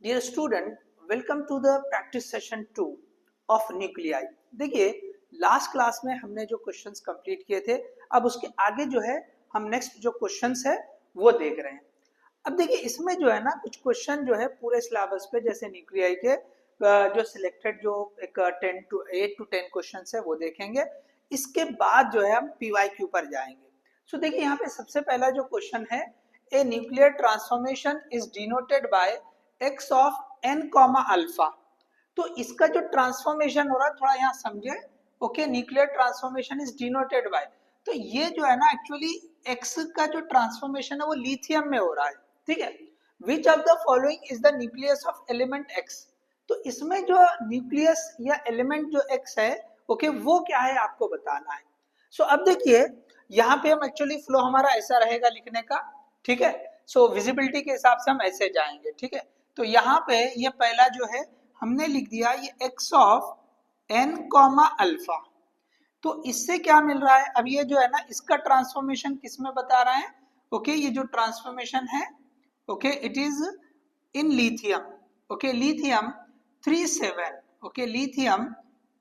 Dear student, welcome to the practice session 2 of nuclei. देखिए, last class में हमने जो क्वेश्चंस कंप्लीट किए थे, अब उसके आगे जो है हम नेक्स्ट जो क्वेश्चंस है वो देख रहे हैं। अब देखिए, इसमें जो है ना कुछ क्वेश्चन जो है पूरे सिलेबस पे, जैसे न्यूक्लियाई के जो सिलेक्टेड जो एक 8 to 10 क्वेश्चंस है वो देखेंगे। इसके बाद जो है हम PYQ पर जाएंगे। सो देखिए, यहाँ पे सबसे पहला जो क्वेश्चन है, a nuclear transformation is denoted by x of n comma alpha. तो इसका जो ट्रांसफॉर्मेशन हो रहा है थोड़ा यहाँ समझे। Okay, nuclear transformation is denoted by, तो ये जो है ना एक्चुअली x का जो ट्रांसफॉर्मेशन है वो लिथियम में हो रहा है। ठीक है, which of the following is the nucleus of element x। तो इसमें जो न्यूक्लियस या एलिमेंट जो x है, ओके, वो क्या है आपको बताना है। सो अब देखिए, यहाँ पे हम एक्चुअली फ्लो हमारा ऐसा रहेगा लिखने का। ठीक है, सो विजिबिलिटी के हिसाब से हम ऐसे जाएंगे। ठीक है, तो यहाँ पे ये पहला जो है हमने लिख दिया ये x of n comma alpha. तो इससे क्या मिल रहा है, अब ये जो है ना इसका ट्रांसफॉर्मेशन किस में बता रहा है। ओके, ये जो ट्रांसफॉर्मेशन है, okay, it is in lithium. Okay, lithium 37, okay, lithium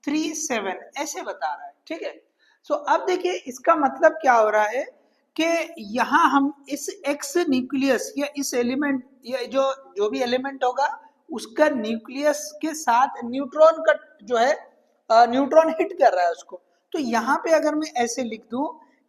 37 ऐसे बता रहा है। ठीक है, सो अब देखिए इसका मतलब क्या हो रहा है कि यहाँ हम इस एक्स न्यूक्लियस या इस एलिमेंट या जो भी एलिमेंट होगा उसका न्यूक्लियस के साथ न्यूट्रॉन का जो है न्यूट्रॉन हिट कर रहा है उसको। तो यहाँ पे अगर मैं ऐसे लिख दूं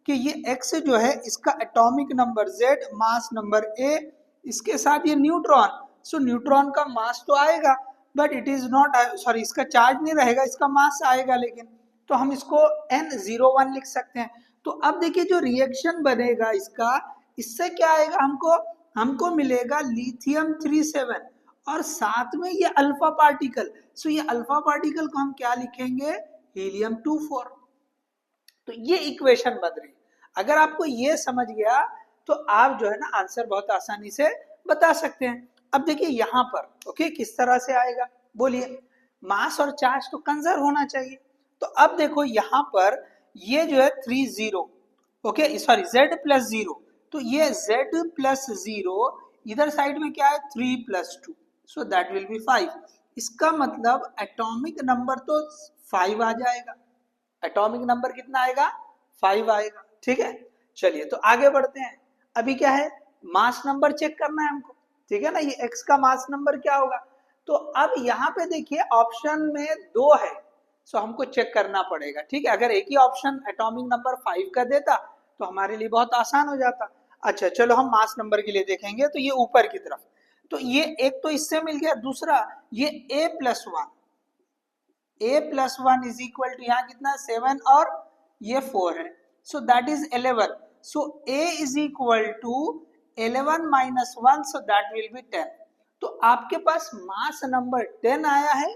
कि ये x जो है इसका atomic number z, mass number a, इसके साथ ये न्यूट्रॉन, सो न्यूट्रॉन का मास तो आएगा but it is not, sorry, इसका चार्ज नहीं रहेगा, इसका मास आएगा लेकिन, तो हम इसको N01 लिख सकते हैं। तो अब देखिए जो रिएक्शन बनेगा इसका, इससे क्या आएगा, हमको मिलेगा लिथियम 37 और साथ में ये अल्फा पार्टिकल। सो ये अल्फा पार्टिकल को हम क्या लिखेंगे, हीलियम 24। तो ये इक्वेशन बन रही। अगर आपको ये समझ गया तो आप जो है ना आंसर बहुत आसानी से बता सकते हैं। अब देखिए यहाँ पर ओके किस तरह से आएगा, बोलिए। मास और चार्ज तो कंजर्व होना चाहिए। तो अब देखो यहाँ पर ये जो है 30, ओके, सॉरी, z प्लस 0, तो ये z प्लस 0 इधर साइड में क्या है 3 plus 2, so that will B 5। इसका मतलब एटॉमिक नंबर तो 5 आ जाएगा। एटॉमिक नंबर कितना आएगा, 5 आएगा। ठीक है, चलिए तो आगे बढ़ते हैं। अभी क्या है, मास नंबर चेक करना है हमको। ठीक है ना, ये x का मास नंबर क्या होगा। तो अब यहाँ पे देखिए ऑप्शन में 2 है, सो हमको चेक करना पड़ेगा। ठीक है, अगर एक ही ऑप्शन एटॉमिक नंबर 5 का देता तो हमारे लिए बहुत आसान हो जाता। अच्छा चलो हम मास नंबर के लिए देखेंगे। तो ये ऊपर की तरफ, तो ये एक तो इससे मिल गया, दूसरा ये a+1, a+1 is equal to यहाँ कितना 7 और ये 4 है, so that is 11। So a is equal to 11 minus 1, so that will be 10। तो आपके पास मास नंबर 10 आया है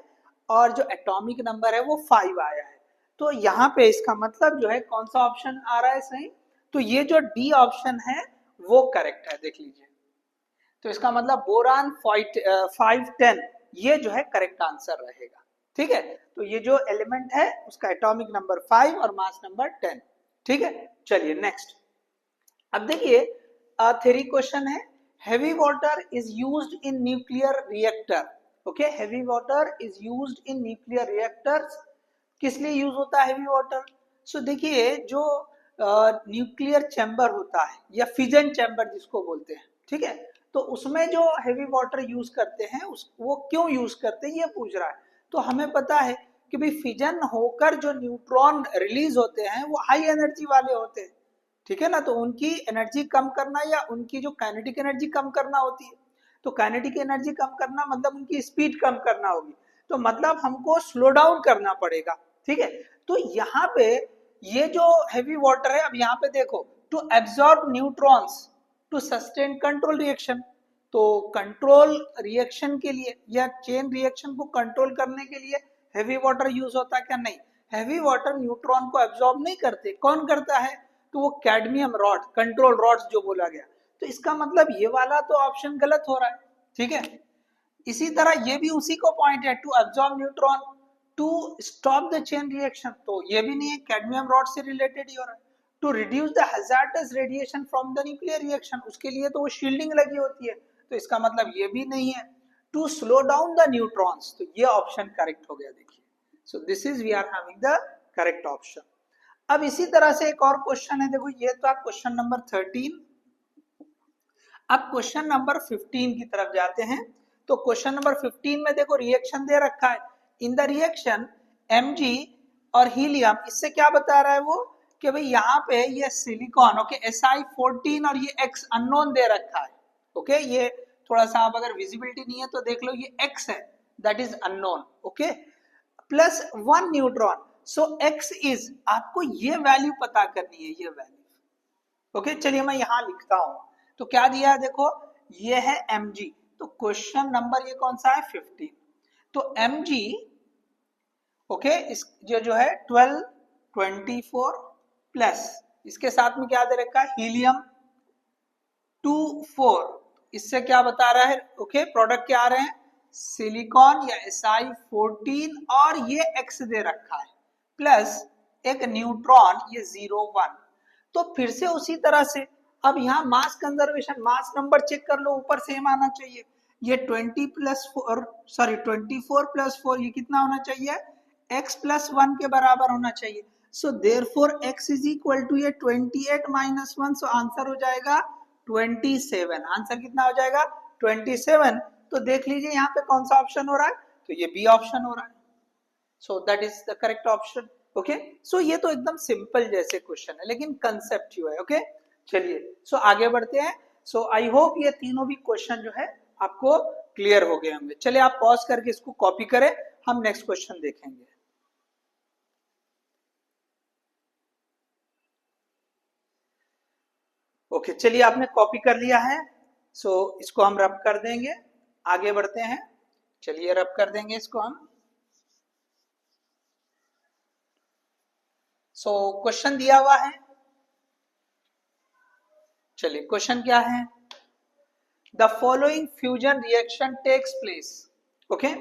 और जो एटॉमिक नंबर है वो 5 आया है। तो यहाँ पे इसका मतलब जो है कौन सा ऑप्शन आ रहा है सही, तो ये जो डी ऑप्शन है वो करेक्ट है, देख लीजिए। तो इसका मतलब बोरान 510 ये जो है करेक्ट आंसर रहेगा। ठीक है, तो ये जो एलिमेंट है उसका एटॉमिक नंबर 5 और मास नंबर 10। ठीक है, चलिए नेक्स्ट। अब देखिए थ्योरी क्वेश्चन है, heavy water is used in nuclear reactor. Okay, heavy water is used in nuclear reactors. किस लिए यूज होता है हेवी वाटर। सो देखिए जो न्यूक्लियर चैम्बर होता है या फिजन चैम्बर जिसको बोलते हैं, ठीक है, तो उसमें जो हेवी वाटर यूज करते हैं वो क्यों यूज करते हैं ये पूछ रहा है। तो हमें पता है कि भाई फिजन होकर जो न्यूट्रॉन रिलीज होते हैं वो हाई एनर्जी वाले होते हैं। ठीक है ना, तो उनकी एनर्जी कम करना या उनकी जो काइनेटिक एनर्जी कम करना होती है, तो काइनेटिक एनर्जी कम करना मतलब उनकी स्पीड कम करना होगी, तो मतलब हमको स्लो डाउन करना पड़ेगा। ठीक है, तो यहाँ पे ये जो हेवी वाटर है, अब यहाँ पे देखो, to absorb neutrons to sustain control reaction. तो कंट्रोल रिएक्शन के लिए या चेन रिएक्शन को कंट्रोल करने के लिए हेवी वाटर यूज होता है क्या, नहीं। हेवी वाटर न्यूट्रॉन को एब्जॉर्ब नहीं करते, कौन करता है, तो वो कैडमियम रॉड, कंट्रोल रॉड्स जो बोला गया। तो इसका मतलब ये वाला तो ऑप्शन गलत हो रहा है। ठीक है, इसी तरह ये भी उसी को पॉइंट है, to absorb neutron to stop the chain reaction, तो ये भी नहीं है, कैडमियम रॉड से रिलेटेड ही हो रहा है। To reduce the hazardous radiation from the nuclear reaction, उसके लिए तो वो शील्डिंग लगी होती है, तो इसका मतलब ये भी नहीं है। To slow down the neutrons, तो ये ऑप्शन करेक्ट हो गया देखिए। So this is we are having the correct option. अब इसी तरह से एक और क्वेश्चन है, देखो ये तो क्वेश्चन नंबर 13। अब क्वेश्चन नंबर 15 की तरफ जाते हैं। तो क्वेश्चन नंबर 15 में देखो रिएक्शन दे रखा है। इन द रिएक्शन Mg और हीलियम, इससे क्या बता रहा है वो कि भाई यहाँ पे ये सिलिकॉन, ओके, Si14 और ये X अननोन दे रखा है, ओके। ये थोड़ा सा आप अगर विजिबिलिटी नहीं है तो देख लो, ये X है, that is unknown, okay, plus 1 neutron. So X is, आपको ये वैल्यू पता करनी है, ये वैल्यू, ओके। चलिए मैं यहां लिखता हूं। तो क्या दिया है देखो, ये है Mg, तो क्वेश्चन नंबर ये कौन सा है 15। तो Mg, ओके, इस जो है 12 24 प्लस इसके साथ में क्या दे रखा है हीलियम 2 4, इससे क्या बता रहा है, ओके, प्रोडक्ट क्या आ रहे हैं सिलिकॉन या Si14 और ये X दे रखा है, प्लस एक न्यूट्रॉन ये 0 1। तो फिर से उसी तरह से अब यहाँ mass conservation, mass number check कर लो, ऊपर सेम आना चाहिए। ये 20 प्लस 4, सॉरी 24 प्लस 4, ये कितना होना चाहिए x प्लस 1 के बराबर होना चाहिए। So therefore x is equal to ये 28 माइनस 1, सो आंसर हो जाएगा 27। आंसर कितना हो जाएगा 27। तो देख लीजिए यहाँ पे कौन सा ऑप्शन हो रहा है, तो ये बी ऑप्शन हो रहा है। So that is the correct option, okay. सो ये तो एकदम सिंपल जैसे क्वेश्चन है, लेकिन कंसेप्ट है, ओके। चलिए सो आगे बढ़ते हैं। सो आई होप ये तीनों भी क्वेश्चन जो है आपको क्लियर हो गए होंगे। चलिए आप पॉज करके इसको कॉपी करें, हम नेक्स्ट क्वेश्चन देखेंगे। ओके, चलिए आपने कॉपी कर लिया है, सो इसको हम रब कर देंगे। आगे बढ़ते हैं, चलिए रब कर देंगे इसको हम। सो क्वेश्चन दिया हुआ है, चलिए क्वेश्चन क्या है, the following fusion reaction takes place, okay.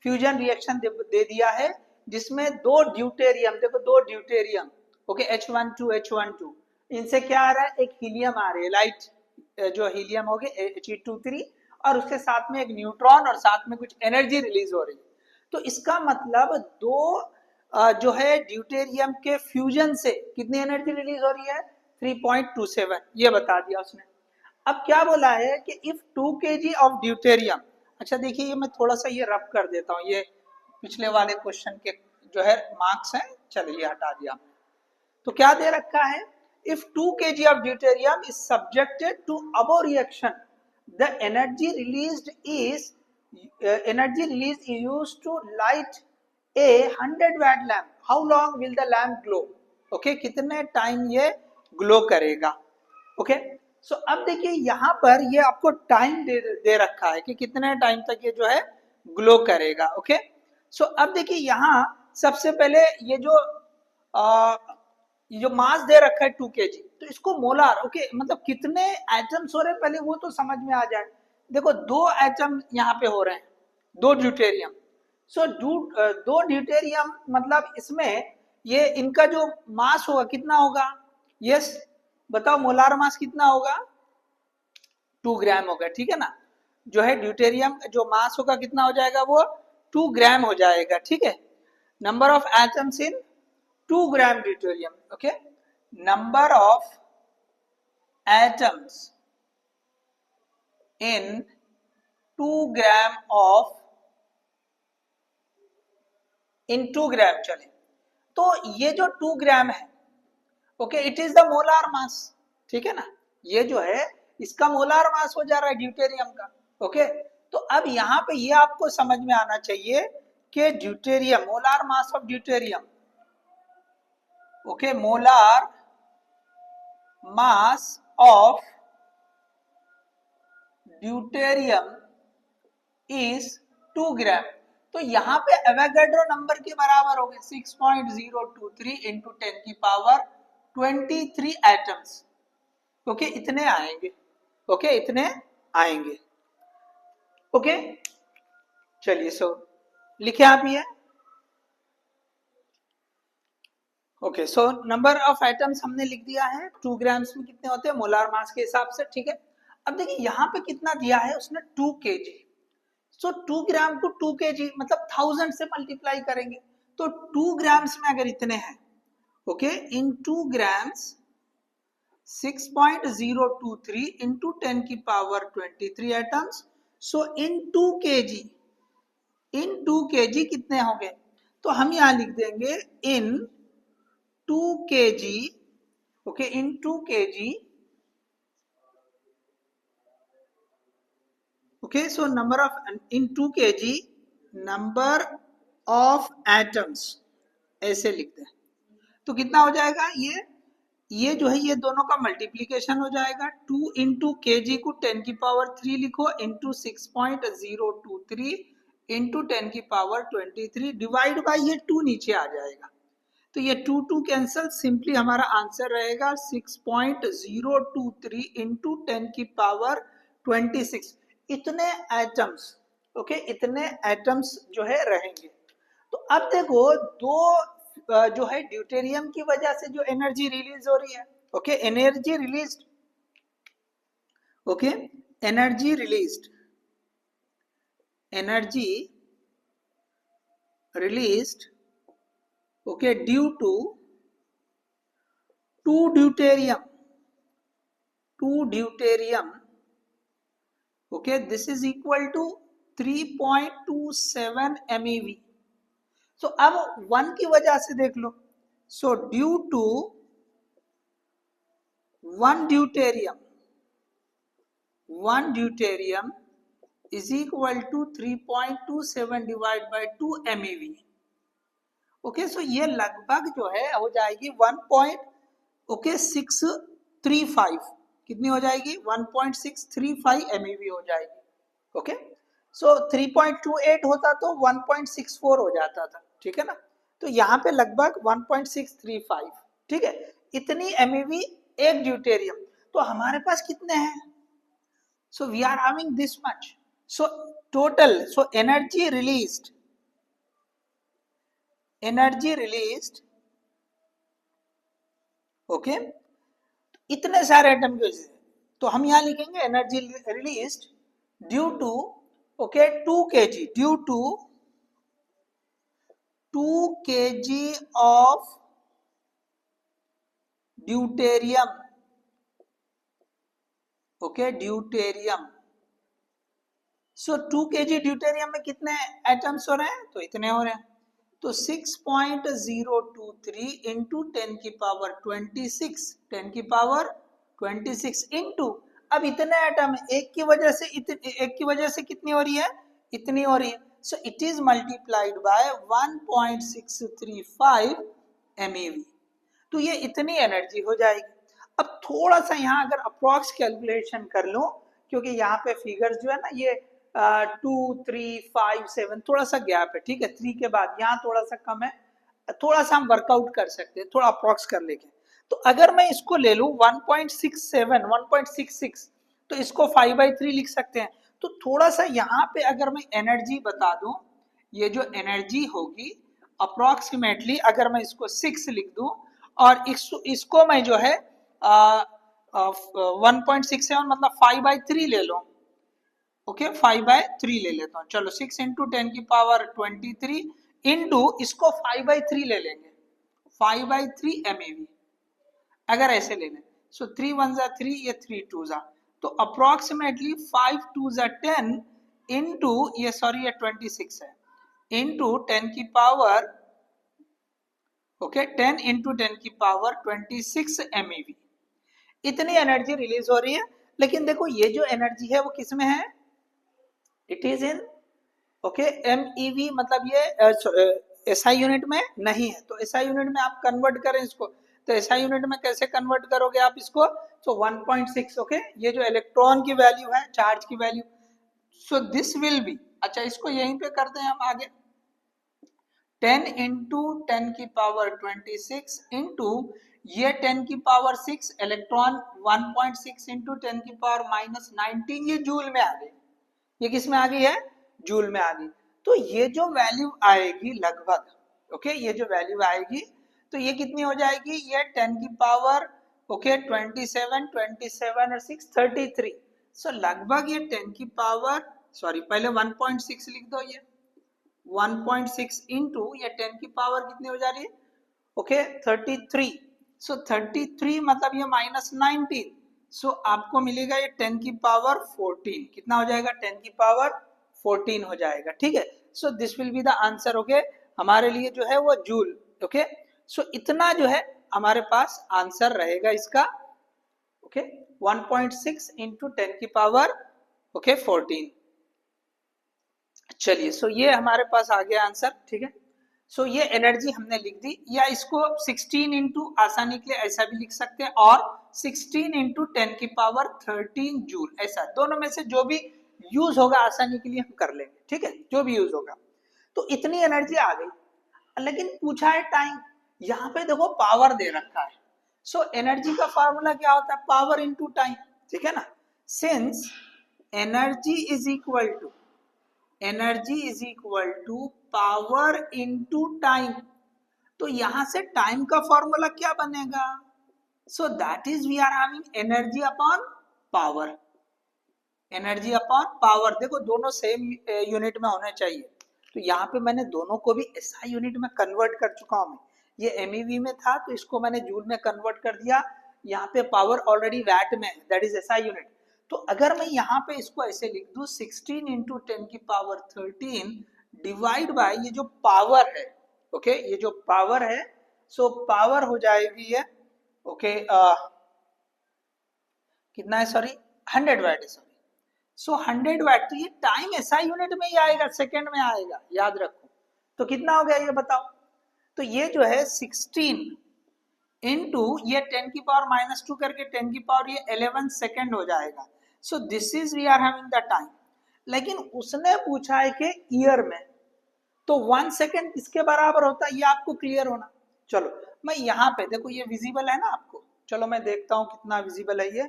Fusion reaction दे दिया है जिसमें दो ड्यूटेरियम, देखो दो ड्यूटेरियम, ओके, H12 H12, इनसे क्या आ रहा है एक हीलियम आ रही है, लाइट जो हीलियम हो गए He23, और उसके साथ में एक न्यूट्रॉन और साथ में कुछ एनर्जी रिलीज हो रही है। तो इसका मतलब दो जो है ड्यूटेरियम के फ्यूजन से कितनी एनर्जी रिलीज हो रही है 3.27, ये बता दिया उसने। अब क्या बोला है कि इफ 2 kg ऑफ ड्यूटेरियम, अच्छा देखिए ये मैं थोड़ा सा ये रब कर देता हूँ, ये पिछले वाले क्वेश्चन के जो है मार्क्स हैं, चलिए हटा दिया। तो क्या दे रखा है, if 2 kg of deuterium is subjected to above reaction, the energy released is used to light a 100 watt lamp, how long will the lamp glow, okay, कितने टाइम ये ग्लो करेगा, ओके। सो अब देखिए यहाँ पर ये आपको टाइम दे रखा है कि कितने टाइम तक ये जो है ग्लो करेगा, ओके। सो अब देखिए यहाँ सबसे पहले ये जो मास दे रखा है 2 kg, तो इसको मोलार, ओके, मतलब कितने एटम्स हो रहे हैं पहले वो तो समझ में आ जाए। देखो दो एटम यहाँ पे हो रहे हैं, दो ड्यूटेरियम। सो दो ड्यूटेरियम मतलब इसमें ये इनका जो मास होगा कितना होगा, यस बताओ मोलार मास कितना होगा 2 ग्राम होगा, ठीक है ना। जो है ड्यूटेरियम जो मास होगा कितना हो जाएगा वो 2 ग्राम हो जाएगा, ठीक है। Number of atoms in 2 gram deuterium, okay, number of atoms in 2 gram of in 2 gram, चले तो ये जो 2 ग्राम है, okay, it is the molar mass, ठीक है ना। ये जो है इसका मोलार मास हो जा रहा है ड्यूटेरियम का, ओके। तो अब यहाँ पे ये आपको समझ में आना चाहिए कि deuterium, molar mass of deuterium, okay, molar mass of deuterium is 2 ग्राम। तो यहाँ पे एवोगाड्रो नंबर के बराबर हो गए 6.023 इंटू 10 की पावर 23 एटम्स, ओके, इतने आएंगे, ओके, इतने आएंगे, ओके। चलिए सो लिखे आप ये, okay. So number of atoms हमने लिख दिया है, 2 ग्राम्स में कितने होते हैं मोलार मास के हिसाब से, ठीक है। अब देखिए यहाँ पे कितना दिया है उसने 2 kg, सो 2 ग्राम को 2 kg मतलब 1000 से मल्टीप्लाई करेंगे, तो 2 ग्राम्स में अगर इतने हैं, ओके, इन 2 ग्राम्स 6.023 इंटू 10 की पावर 23 एटम्स, सो इन 2 kg, इन 2 kg कितने होंगे, तो हम यहां लिख देंगे इन 2 kg, okay, in 2 kg, okay, so number of in 2 kg number of atoms, ऐसे लिखते हैं, तो कितना हो जाएगा, ये जो है ये दोनों का मल्टीप्लीकेशन हो जाएगा, 2 इंटू के जी को 10 की पावर 3 लिखो इंटू 6.023 इंटू 10 की पावर 23 डिवाइड बाई ये 2 नीचे आ जाएगा, तो ये 2 कैंसल, सिंपली हमारा आंसर रहेगा 6.023 इंटू 10 की पावर 26, इतने एटम्स, ओके, इतने एटम्स जो है रहेंगे। तो अब देखो दो जो है ड्यूटेरियम की वजह से जो एनर्जी रिलीज हो रही है, okay, energy released, okay, energy released, energy released, okay, due to deuterium, okay, this is equal to 3.27 MeV। So अब 1 की वजह से देख लो, so due to 1 deuterium is equal to 3.27 divide by 2 MeV, okay, सो ये लगभग जो है हो जाएगी 1.635, कितनी हो जाएगी 1.635 MeV हो जाएगी, ओके, सो 3.28 होता तो 1.64 हो जाता था, ठीक है ना, तो यहाँ पे लगभग 1.635, ठीक है, इतनी MeV एक ड्यूटेरियम, तो हमारे पास कितने हैं, so we are having this much, so total, so energy released, okay, इतने सारे एटम की वजह से, तो हम यहां लिखेंगे energy released due to, okay, 2 kg, due to 2 kg of deuterium, okay, deuterium, so 2 kg ड्यूटेरियम में कितने एटम्स हो रहे हैं, तो इतने हो रहे हैं, तो 6.023 इंटू 10 की पावर 26, 10 की पावर 26 इंटू, अब इतने एटम है, एक की वजह से कितनी हो रही है, इतनी हो रही है, so it is multiplied by 1.635 MeV, तो ये इतनी एनर्जी हो जाएगी। अब थोड़ा सा यहाँ अगर अप्रॉक्स कैलकुलेशन कर लो, क्योंकि यहाँ पे फिगर्स जो है ना ये 2, 3, 5, 7 थोड़ा सा गैप है, ठीक है, 3 के बाद यहाँ थोड़ा सा कम है, थोड़ा सा हम वर्कआउट कर सकते हैं, थोड़ा अप्रॉक्स कर लेके, तो अगर मैं इसको ले लूँ 1.67, 1.66, तो इसको 5/3 लिख सकते हैं, तो थोड़ा सा यहाँ पे अगर मैं एनर्जी बता दूं, ये जो एनर्जी होगी अप्रोक्सीमेटली अगर मैं इसको 6 लिख दूं और इसको मैं जो है 1.67 मतलब 5/3 ले लो, ओके, 5/3 ले लेता हूँ, चलो 6 इंटू 10 की पावर 23 इंटू इसको 5/3 ले लेंगे, 5/3 MeV अगर ऐसे ले लें, सो 3 1 जा 3, ये 3 2 जा, तो अप्रोक्सीमेटली 5 2 जा 10 इंटू ये सॉरी ये 26 है, इंटू 10 की पावर, ओके, 10 इंटू 10 की पावर 26 MeV, इतनी एनर्जी रिलीज हो रही है। लेकिन देखो ये जो एनर्जी है वो किस में है, it is in, okay, MeV, मतलब ये SI यूनिट में नहीं है, तो SI यूनिट में आप कन्वर्ट करें इसको, तो SI यूनिट में कैसे कन्वर्ट करोगे आप इसको, सो 1.6, ओके, ये जो इलेक्ट्रॉन की वैल्यू है, चार्ज की value, so this will B, अच्छा इसको यहीं पे करते हैं हम आगे, 10 इंटू 10 की पावर 26 इंटू ये 10 की पावर 6 इलेक्ट्रॉन 1.6 इंटू 10 की पावर -19, ये जूल में आ गई, ये किस में आ गई है, जूल में आ गई, तो ये जो वैल्यू आएगी लगभग, ओके, ये जो वैल्यू आएगी तो ये कितनी हो जाएगी, ये 10 की पावर, ओके, 27 और 6 33, सो लगभग ये 10 की पावर सॉरी पहले 1.6 लिख दो, ये 1.6 इंटू ये 10 की पावर कितनी हो जा रही है, ओके 33। सो 33 मतलब ये -19, सो आपको मिलेगा ये 10 की पावर 14, कितना हो जाएगा 10 की पावर 14 हो जाएगा, ठीक है। So this will be the answer, okay हमारे लिए जो है वो जूल, ओके। सो इतना जो है हमारे पास आंसर रहेगा इसका, ओके 1.6 इंटू 10 की पावर ओके 14। चलिए सो ये हमारे पास आ गया आंसर, ठीक है। सो ये एनर्जी हमने लिख दी, या इसको 16 इंटू आसानी के लिए ऐसा भी लिख सकते हैं, और 16 इंटू 10 की पावर 13 जूल, ऐसा दोनों में से जो भी यूज होगा आसानी के लिए हम कर लेंगे, ठीक है, जो भी यूज होगा। तो इतनी एनर्जी आ गई, लेकिन पूछा है टाइम, यहाँ पे देखो पावर दे रखा है। सो एनर्जी का फॉर्मूला क्या होता है, पावर इंटू टाइम, ठीक है ना। Since energy is equal to power into time, तो यहां से टाइम का फॉर्मूला क्या बनेगा, so that is we are having energy upon power, energy upon power. देखो दोनों सेम यूनिट में होने चाहिए, तो यहाँ पे मैंने दोनों को भी एसआई यूनिट में कन्वर्ट कर चुका हूँ। ये एमईवी में था तो इसको मैंने जूल में कन्वर्ट कर दिया, यहाँ पे पावर ऑलरेडी वैट में है, दैट इज एसआई यूनिट। तो अगर मैं यहाँ पे इसको ऐसे लिख दूं 16 इंटू 10 की पावर 13 डिवाइड बाय ये जो पावर है, ओके ये जो पावर है, सो पावर हो जाएगी ये ओके कितना है, सॉरी 100 वाट है, सॉरी। सो 100 वाट, तो ये टाइम एसआई यूनिट में ही आएगा, सेकंड में आएगा, याद रखो। तो कितना हो गया ये बताओ, तो ये जो है 16 इंटू ये 10 की पावर -2 करके 10 की पावर ये 11 सेकेंड हो जाएगा। So this is we are having the time. लेकिन उसने पूछा है कि ईयर में, तो 1 सेकेंड किसके बराबर होता है, ये आपको क्लियर होना। चलो मैं यहाँ पे देखो, ये विजिबल है ना आपको, चलो मैं देखता हूँ कितना विजिबल है ये,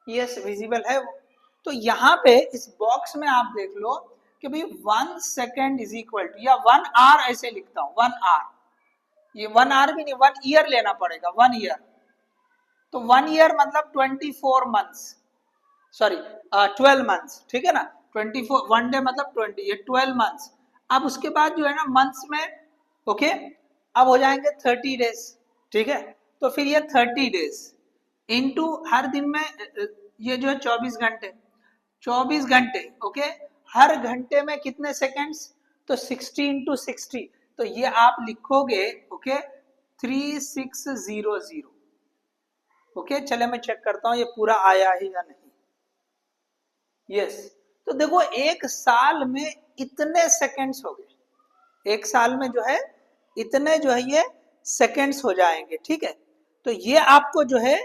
यस विजिबल है वो। तो यहाँ पे इस बॉक्स में आप देख लो कि भाई 1 सेकेंड इज इक्वल टू, या 1 आवर ऐसे लिखता हूँ, 1 आवर, ये 1 आवर भी नहीं 1 ईयर लेना पड़ेगा, 1 ईयर। तो 1 ईयर मतलब 24 मंथ्स, सॉरी 12 मंथ्स, ठीक है ना, 24 1 डे मतलब 20, ये 12 मंथ्स। अब उसके बाद जो है ना मंथ्स में ओके अब हो जाएंगे 30 डेज, ठीक है। तो फिर ये 30 डेज इनटू हर दिन में ये जो है 24 घंटे, 24 घंटे ओके, हर घंटे में कितने सेकेंड्स, तो 60 इंटू 60, तो ये आप लिखोगे ओके 3600, ओके चले मैं चेक करता हूं ये पूरा आया है या नहीं। यस तो देखो एक साल में इतने सेकेंड्स हो गए, एक साल में जो है इतने जो है ये सेकेंड्स हो जाएंगे, ठीक है। तो ये आपको जो है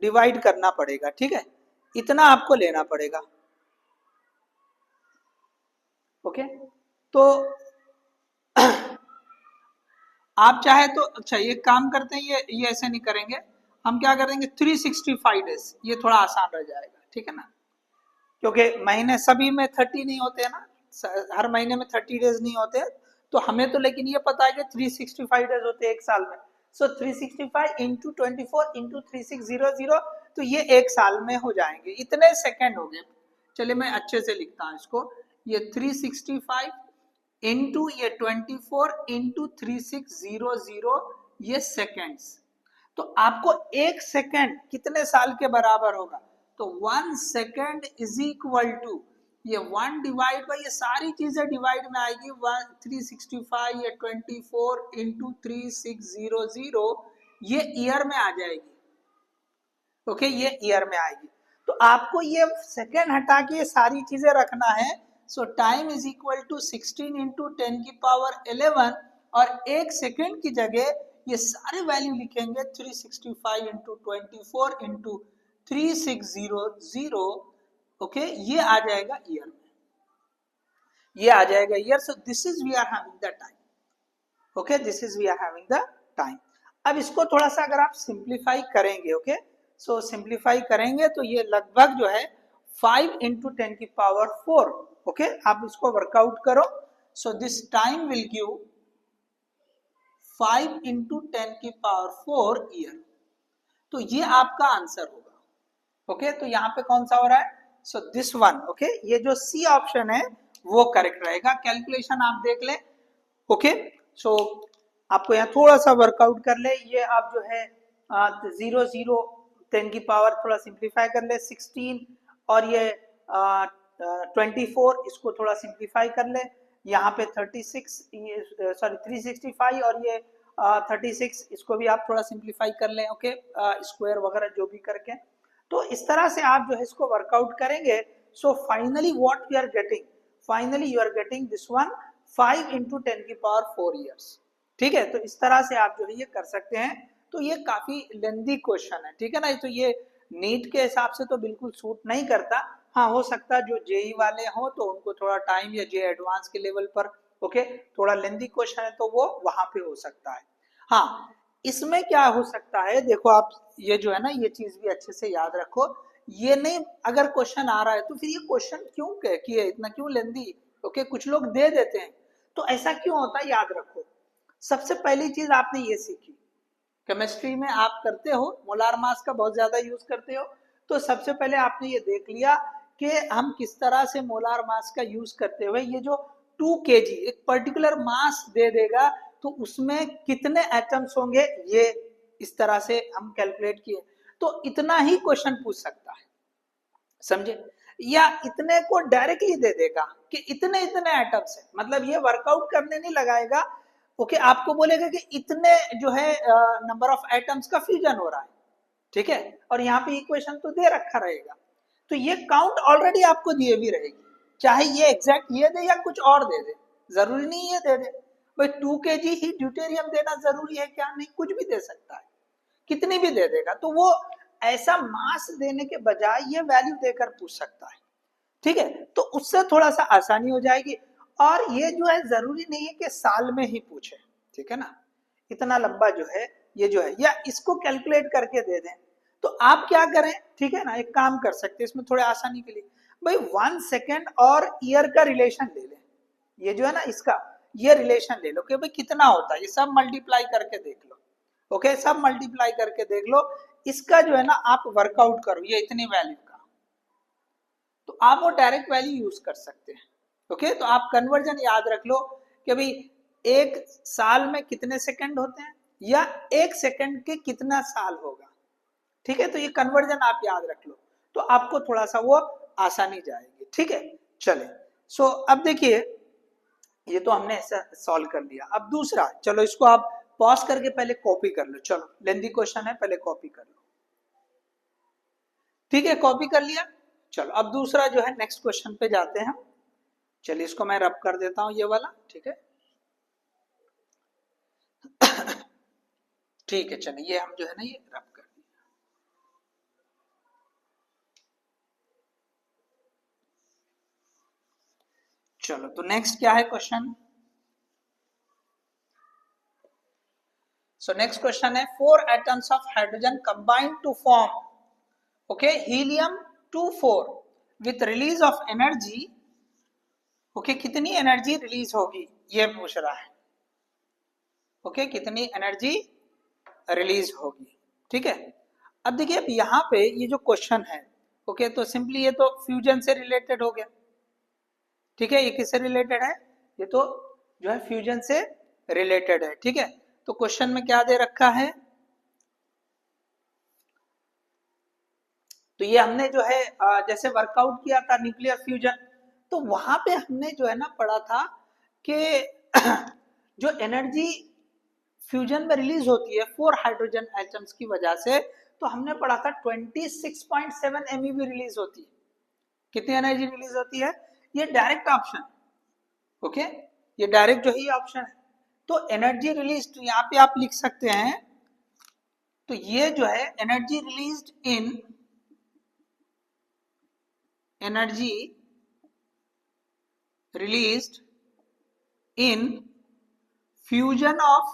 डिवाइड करना पड़ेगा, ठीक है, इतना आपको लेना पड़ेगा, ओके। तो आप चाहे तो अच्छा ये काम करते हैं, ये ऐसे नहीं करेंगे, हम क्या करेंगे 365 डेज, ये थोड़ा आसान रह जाएगा, ठीक है ना, क्योंकि महीने सभी में 30 नहीं होते हैं ना, हर महीने में 30 डेज नहीं होते, तो हमें तो लेकिन ये पता है कि 365 डेज होते हैं एक साल में। सो 365 इंटू 24 इंटू 3600, तो ये एक साल में हो जाएंगे, इतने सेकेंड हो गए। चलिए मैं अच्छे से लिखता हूँ इसको, ये 365 इंटू ये 24 इंटू 3600 ये सेकेंड्स। तो आपको एक सेकेंड कितने साल के बराबर होगा, तो 1 सेकेंड इज इक्वल टू ये 1 डिवाइड बाई ये सारी चीजें डिवाइड में आएगी 365 ये 24 इंटू 3600 ये ईयर में आ जाएगी, ओके ये ईयर में आएगी। तो आपको ये सेकेंड हटा के ये सारी चीजें रखना है। So time is equal to 16 into 10 की पावर 11, और एक सेकेंड की जगह ये सारे वैल्यू लिखेंगे 365 इंटू 24 इंटू 3600, ओके ये आ जाएगा ईयर में, ये आ जाएगा year. So this is we are having the time, okay this is we are having the time. अब इसको थोड़ा सा अगर आप सिंप्लीफाई करेंगे, ओके सो सिंप्लीफाई करेंगे तो ये लगभग जो है 5 इंटू 10 की पावर 4, ओके आप इसको वर्कआउट करो। So this time will give 5 into 10 की पावर 4 ईयर, तो ये आपका आंसर होगा, ओके तो यहाँ पे कौन सा हो रहा है, सो दिस वन, ओके, ये जो सी ऑप्शन है वो करेक्ट रहेगा। कैलकुलेशन आप देख ले, ओके। सो आपको यहाँ थोड़ा सा वर्कआउट कर ले, ये आप जो है 0 0 10 की पावर थोड़ा सिंप्लीफाई कर ले, 16 और ये 24 इसको थोड़ा सिंप्लीफाई कर ले, यहाँ पे 36 सॉरी 365 और ये 36 इसको भी आप थोड़ा सिंप्लीफाई कर लें, ओके, स्क्वायर वगैरह जो भी करके। तो इस तरह से आप जो है इसको वर्कआउट करेंगे। So finally what we are getting, finally you are getting this one 5 into 10 की पावर 4 ईयर्स, ठीक है। तो इस तरह से आप जो है ये कर सकते हैं। तो ये काफी लेंदी क्वेश्चन है, ठीक है ना। तो ये नीट के हिसाब से तो बिल्कुल सूट नहीं करता। हाँ, हो सकता है जो जेई वाले हो तो उनको थोड़ा टाइम, या जे एडवांस के लेवल पर, ओके, थोड़ा लेंदी क्वेश्चन है तो वो वहां पे हो सकता है। हाँ, इसमें क्या हो सकता है, देखो आप ये जो है ना, ये चीज भी अच्छे से याद रखो। ये नहीं, अगर क्वेश्चन आ रहा है तो फिर ये क्वेश्चन क्यों किए, इतना क्यों लेंदी, ओके, कुछ लोग दे देते हैं, तो ऐसा क्यों होता है, याद रखो। सबसे पहली चीज आपने ये सीखी, केमिस्ट्री में आप करते हो, मोलार मास का बहुत ज्यादा यूज करते हो, तो सबसे पहले आपने ये देख लिया कि हम किस तरह से मोलार मास का यूज करते हुए ये जो 2 kg एक पर्टिकुलर मास दे देगा, तो उसमें कितने एटम्स होंगे, ये इस तरह से हम कैलकुलेट किए। तो इतना ही क्वेश्चन पूछ सकता है, समझे, या इतने को डायरेक्टली दे देगा कि इतने इतने एटम्स है, मतलब ये वर्कआउट करने नहीं लगाएगा, ओके, आपको बोलेगा कि इतने जो है नंबर ऑफ एटम्स का फ्यूजन हो रहा है, ठीक है, और यहाँ पे इक्वेशन तो दे रखा रहेगा। तो ये काउंट ऑलरेडी आपको दिए भी रहेगी, चाहे ये एग्जैक्ट ये दे या कुछ और दे दे, जरूरी नहीं ये दे दे। भाई 2 kg ही ड्यूटेरियम देना जरूरी है क्या, नहीं, कुछ भी दे सकता है, कितनी भी दे देगा। तो वो ऐसा मास देने के बजाय ये वैल्यू देकर पूछ सकता है, ठीक है। तो उससे थोड़ा सा आसानी हो जाएगी। और ये जो है जरूरी नहीं है कि साल में ही पूछे, ठीक है ना, इतना लंबा जो है ये जो है, या इसको कैलकुलेट करके दे दें। तो आप क्या करें, ठीक है ना, एक काम कर सकते हैं इसमें थोड़े आसानी के लिए, भाई 1 सेकेंड और ईयर का रिलेशन ले लें, ये जो है ना इसका ये रिलेशन ले लो कि भाई कितना होता है, ये सब मल्टीप्लाई करके देख लो, ओके, सब मल्टीप्लाई करके देख लो, इसका जो है ना आप वर्कआउट करो ये इतनी वैल्यू का, तो आप वो डायरेक्ट वैल्यू यूज कर सकते हैं, ओके। तो आप कन्वर्जन याद रख लो कि भाई एक साल में कितने सेकंड होते हैं, या एक सेकंड के कितना साल होगा, ठीक है। तो ये कन्वर्जन आप याद रख लो, तो आपको थोड़ा सा वो आसानी जाएगी, ठीक है। चले, सो अब देखिए ये तो हमने ऐसा सॉल्व कर लिया। अब दूसरा, चलो इसको आप पॉज करके पहले कॉपी कर लो, चलो लेंदी क्वेश्चन है, पहले कॉपी कर लो, ठीक है, कॉपी कर लिया। चलो अब दूसरा जो है नेक्स्ट क्वेश्चन पे जाते हैं। चलिए इसको मैं रब कर देता हूं ये वाला, ठीक है। ठीक है, चलिए ये हम जो है ना ये रब कर दिया। चलो तो नेक्स्ट क्या है क्वेश्चन। सो नेक्स्ट क्वेश्चन है 4 atoms of hydrogen combined to form, okay, helium 24 with release of energy, okay, कितनी एनर्जी रिलीज होगी ये पूछ रहा है, ओके, कितनी एनर्जी रिलीज होगी, ठीक है। अब देखिए अब यहाँ पे ये जो क्वेश्चन है, ओके, तो सिंपली ये तो फ्यूजन से रिलेटेड हो गया, ठीक है, ये किससे रिलेटेड है, ये तो जो है फ्यूजन से रिलेटेड है, ठीक है। तो क्वेश्चन में क्या दे रखा है, तो ये हमने जो है जैसे वर्कआउट किया था न्यूक्लियर फ्यूजन, तो वहां पे हमने जो है ना पढ़ा था कि जो एनर्जी फ्यूजन में रिलीज होती है 4 हाइड्रोजन एटम्स की वजह से, तो हमने पढ़ा था 26.7 MeV रिलीज होती है। कितनी एनर्जी रिलीज होती है, ये डायरेक्ट ऑप्शन, ओके, ये डायरेक्ट जो है ऑप्शन है। तो एनर्जी रिलीज यहाँ पे आप लिख सकते हैं, तो ये जो है energy released in energy released in fusion of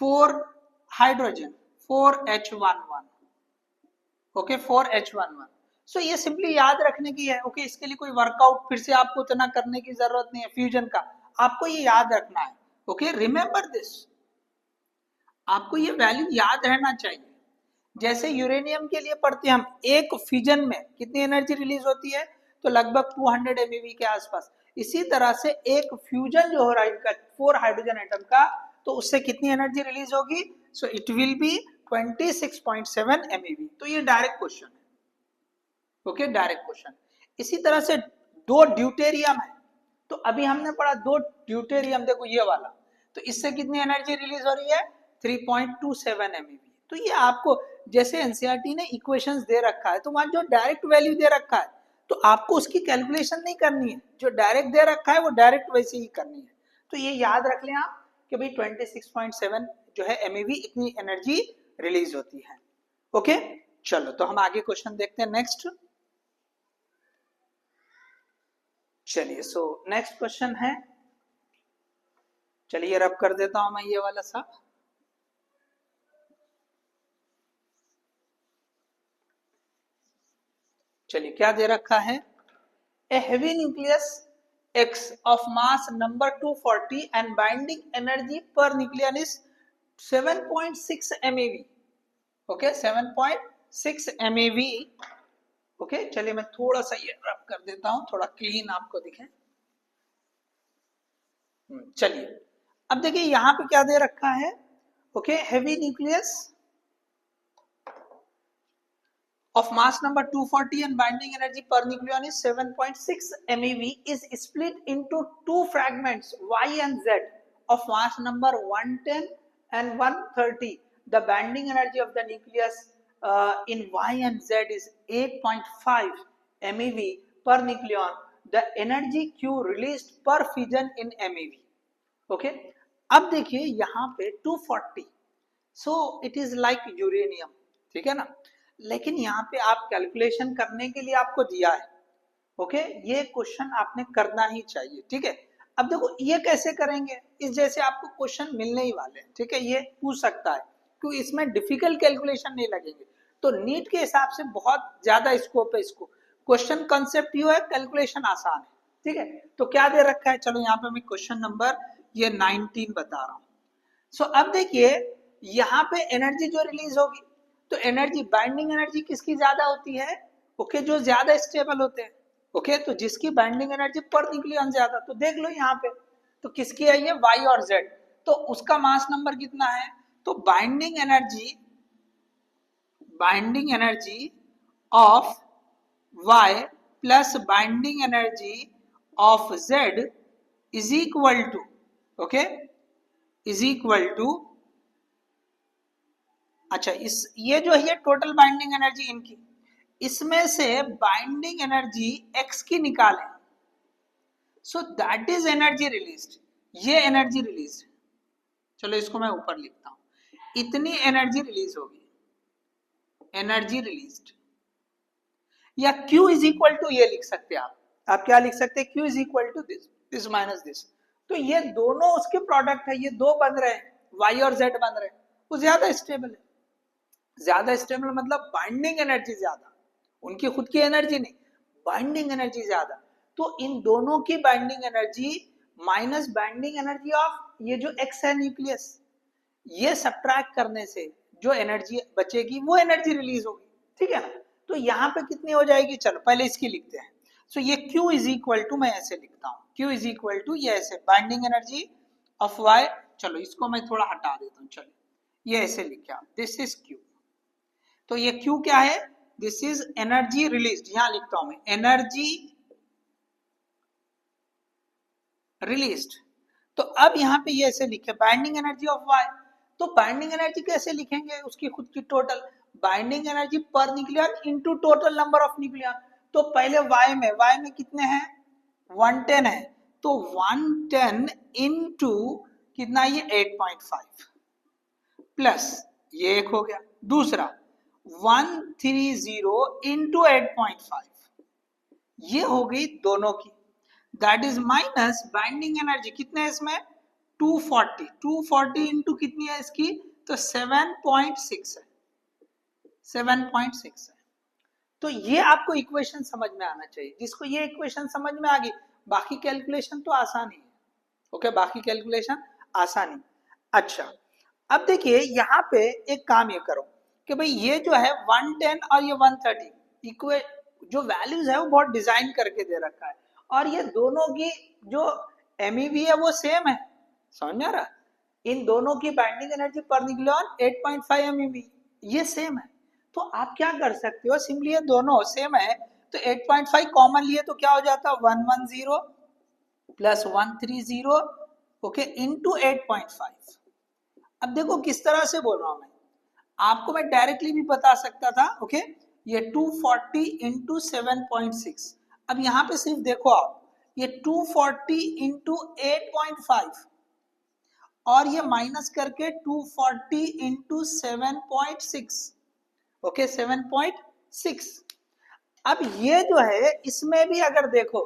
4 hydrogen 4H11, okay, 4H11। सो ये सिंपली याद रखने की है, ओके, इसके लिए कोई वर्कआउट फिर से आपको उतना करने की जरूरत नहीं है फ्यूजन का, आपको ये याद रखना है, ओके, रिमेंबर दिस, आपको ये वैल्यू याद रहना चाहिए। जैसे यूरेनियम के लिए पढ़ते हैं हम, एक फ्यूजन में कितनी एनर्जी रिलीज होती है, तो लगभग 200 MeV के आसपास। इसी तरह से एक फ्यूजन जो हो रहा है इनका 4 हाइड्रोजन एटम का, तो उससे कितनी एनर्जी रिलीज होगी, so it will be 26.7 MeV। तो ये डायरेक्ट क्वेश्चन है, ओके, डायरेक्ट क्वेश्चन। इसी तरह से दो ड्यूटेरियम है, तो अभी हमने पढ़ा दो ड्यूटेरियम, देखो ये वाला, तो इससे कितनी एनर्जी रिलीज हो रही है, 3.27 MeV। तो ये आपको जैसे एनसीईआरटी ने इक्वेशंस दे रखा है, तो वहां जो डायरेक्ट वैल्यू दे रखा है, तो आपको उसकी कैलकुलेशन नहीं करनी है, जो डायरेक्ट दे रखा है वो डायरेक्ट वैसे ही करनी है। तो ये याद रख लें आप कि भाई 26.7 जो है MeV इतनी एनर्जी रिलीज होती है, ओके। चलो तो हम आगे क्वेश्चन देखते हैं नेक्स्ट। चलिए, सो नेक्स्ट क्वेश्चन है, चलिए रब कर देता हूं मैं ये वाला सा। चलिए क्या दे रखा है, a heavy nucleus X of mass number 240 and binding energy per nucleon is 7.6 MeV, okay 7.6 MeV, okay. चलिए मैं थोड़ा सा ये रब कर देता हूं, थोड़ा क्लीन आपको दिखे। चलिए अब देखिए यहां पे क्या दे रखा है, okay, heavy nucleus of mass number 240 and binding energy per nucleon is 7.6 MeV is split into two fragments Y and Z of mass number 110 and 130. The binding energy of the nucleus in Y and Z is 8.5 MeV per nucleon. The energy Q released per fission in MeV. Okay. अब देखिए यहाँ पे 240, so it is like uranium, ठीक है ना, लेकिन यहाँ पे आप कैलकुलेशन करने के लिए आपको दिया है, ओके, ये क्वेश्चन आपने करना ही चाहिए, ठीक है। अब देखो ये कैसे करेंगे, इस जैसे आपको क्वेश्चन मिलने ही वाले हैं, ठीक है, ये पूछ सकता है क्योंकि इसमें डिफिकल्ट कैलकुलेशन नहीं लगेंगे। तो नीट के हिसाब से बहुत ज्यादा स्कोप है इसको, क्वेश्चन कंसेप्ट यू है, कैलकुलेशन आसान है, ठीक है। तो क्या दे रखा है, चलो यहाँ पे मैं क्वेश्चन नंबर ये 19 बता रहा हूँ। सो अब देखिए यहाँ पे एनर्जी जो रिलीज होगी, तो एनर्जी, बाइंडिंग एनर्जी किसकी ज्यादा होती है, ओके, जो ज्यादा स्टेबल होते हैं, ओके, तो जिसकी बाइंडिंग एनर्जी पर न्यूक्लियन ज्यादा, तो देख लो यहाँ पे, तो किसकी है ये, वाई और जेड, तो उसका मास नंबर कितना है, तो binding energy of Y plus binding energy of Z is equal to, okay, is equal to, अच्छा इस ये जो है टोटल बाइंडिंग एनर्जी इनकी, इसमें से बाइंडिंग एनर्जी x की निकालें, सो दैट इज एनर्जी रिलीज्ड, ये एनर्जी रिलीज, चलो इसको मैं ऊपर लिखता हूं, इतनी एनर्जी रिलीज होगी, एनर्जी रिलीज्ड, या Q इज इक्वल टू ये लिख सकते हैं आप क्या लिख सकते हैं, Q is equal to this minus this. तो ये दोनों उसके प्रोडक्ट है, ये दो बन रहे हैं, Y और Z बन रहे हैं, वो ज्यादा स्टेबल है, ज्यादा स्टेबल मतलब बाइंडिंग एनर्जी ज्यादा, उनकी खुद की एनर्जी नहीं, बाइंडिंग एनर्जी ज्यादा। तो इन दोनों की binding energy minus binding energy of ये जो एक्स है न्यूक्लियस, ये सब्ट्रैक्ट करने से जो एनर्जी बचेगी वो एनर्जी रिलीज होगी, ठीक है ना। तो यहाँ पे कितनी हो जाएगी, चलो पहले इसकी लिखते हैं। सो ये Q इज इक्वल टू, मैं ऐसे लिखता हूँ, Q इज इक्वल टू ये ऐसे बाइंडिंग एनर्जी ऑफ Y, चलो इसको मैं थोड़ा हटा देता हूँ, चलो ये ऐसे लिखा, दिस इज Q, तो ये Q क्या है, दिस इज एनर्जी रिलीज्ड, यहां लिखता हूं मैं एनर्जी रिलीज्ड। तो अब यहाँ पे ये ऐसे लिखे बाइंडिंग एनर्जी ऑफ Y, तो बाइंडिंग एनर्जी कैसे लिखेंगे, उसकी खुद की total binding energy per nucleon into total number of nucleon. तो पहले Y में कितने हैं, 110 है, तो 110 इनटू कितना, ये 8.5 प्लस ये एक हो गया, दूसरा 130 इंटू 8.5, ये हो गई दोनों की, that is minus binding energy कितने है इसमें, 240 इंटू कितनी है इसकी, तो 7.6 है, 7.6 है। तो ये आपको इक्वेशन समझ में आना चाहिए, जिसको ये इक्वेशन समझ में आ गई, बाकी कैलकुलेशन तो आसान ही है, ओके, बाकी कैलकुलेशन आसान ही। अच्छा अब देखिए यहाँ पे एक काम ये करो कि कि भाई ये जो है 110 और ये 130 इक्वे जो वैल्यूज है वो बहुत डिजाइन करके दे रखा है, और ये दोनों की जो MeV है वो सेम है, समझ में आ रहा? इन दोनों की binding energy per nucleon 8.5 MeV, ये सेम है। तो आप क्या कर सकते हो, सिंपली ये दोनों सेम है तो 8.5 कॉमन लिए तो क्या हो जाता, 110 प्लस 130 ओके इंटू 8.5। अब देखो किस तरह से बोल रहा हूं मैं, आपको मैं डायरेक्टली भी बता सकता था, ओके ये 240 इंटू 7.6। अब यहाँ पे सिर्फ देखो आप, ये 240 इंटू 8.5 और ये माइनस करके 240 इंटू 7.6, ओके 7.6। अब ये जो है इसमें भी अगर देखो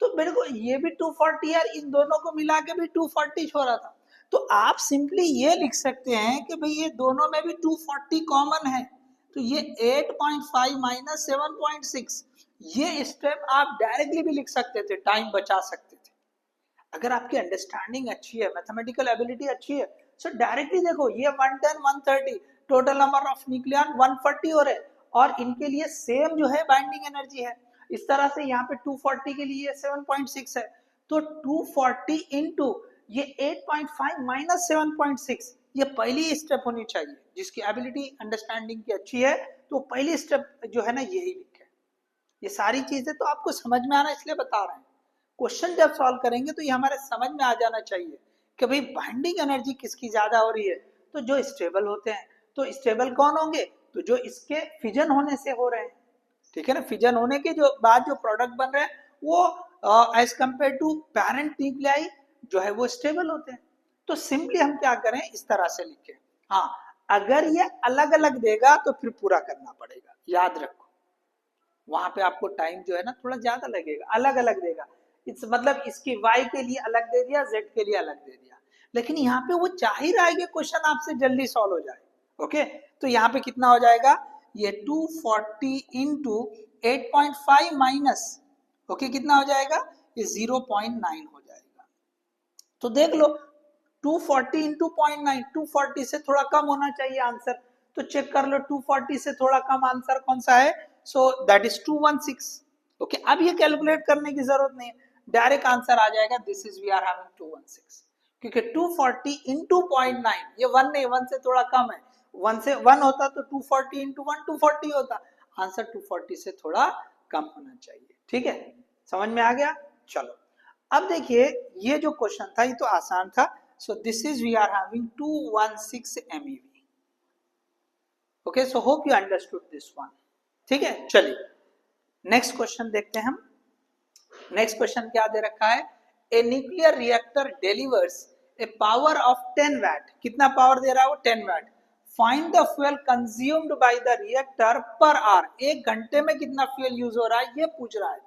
तो बिल्कुल ये भी 240 है, इन दोनों को मिला के भी 240 हो रहा था। तो आप सिंपली ये लिख सकते हैं कि भाई ये दोनों में भी 240 कॉमन है, तो ये 8.5 माइनस 7.6, ये स्टेप आप डायरेक्टली भी लिख सकते थे, टाइम बचा सकते थे। अगर आपकी अंडरस्टैंडिंग अच्छी है, मैथमेटिकल एबिलिटी अच्छी है, सो डायरेक्टली देखो ये 110 130 टोटल नंबर ऑफ न्यूक्लियन 140 हो रहे, और इनके लिए सेम जो है बाइंडिंग एनर्जी है। इस तरह से यहाँ पे 240 के लिए 7.6 है, तो 240 इंटू ये 8.5 माइनस 7.6, ये पहली स्टेप होनी चाहिए। जिसकी एबिलिटी अंडरस्टैंडिंग की अच्छी है तो पहली स्टेप जो है ना यही लिखे। ये सारी चीजें तो आपको समझ में आना इसलिए बता रहे हैं, क्वेश्चन जब सॉल्व करेंगे तो ये हमारे समझ में आ जाना चाहिए कि भाई बाइंडिंग एनर्जी किसकी ज्यादा हो रही है, तो जो स्टेबल होते हैं। तो स्टेबल कौन होंगे, तो जो इसके फिजन होने से हो रहे हैं, ठीक है ना, फिजन होने के जो बाद जो प्रोडक्ट बन रहे हैं वो as compare to parent nuclei जो है वो स्टेबल होते हैं। तो सिंपली हम क्या करें, इस तरह से लिखें। हाँ, अगर ये अलग अलग देगा तो फिर पूरा करना पड़ेगा, याद रखो वहां पे आपको टाइम जो है ना थोड़ा ज्यादा लगेगा। अलग अलग देगा इस मतलब इसकी y के लिए अलग दे दिया, z के लिए अलग दे दिया, लेकिन यहाँ पे वो चाह ही रहा है कि क्वेश्चन आपसे जल्दी सॉल्व हो जाए। ओके, तो यहाँ पे कितना हो जाएगा, ये 240 इंटू 8.5 माइनस ओके कितना हो जाएगा, ये 0.9 हो जाएगा। तो देख लो 240 इंटू 0.9, 240 से थोड़ा कम होना चाहिए आंसर, तो चेक कर लो 240 से थोड़ा कम आंसर कौन सा है, सो दैट इज 216। ओके, अब ये कैलकुलेट करने की जरूरत नहीं है, डायरेक्ट आंसर आ जाएगा, this is we are having 216, क्योंकि 240 इंटू 0.9 ये 1 नहीं, 1 से थोड़ा कम है, 1 से 1 होता तो 240 इंटू 1 240 होता, आंसर 240 से थोड़ा कम होना चाहिए। ठीक है, समझ में आ गया। चलो अब देखिए ये जो क्वेश्चन था ये तो आसान था, so this is we are having 216 MeV। Okay, so hope you understood this one. ठीक है, चलिए नेक्स्ट क्वेश्चन देखते हैं हम। नेक्स्ट क्वेश्चन क्या दे रखा है, a nuclear reactor delivers a power of 10 watt, कितना पावर दे रहा है वो 10 watt. Find the fuel consumed by the reactor per hour, एक घंटे में कितना फ्यूल यूज हो रहा है ये पूछ रहा है,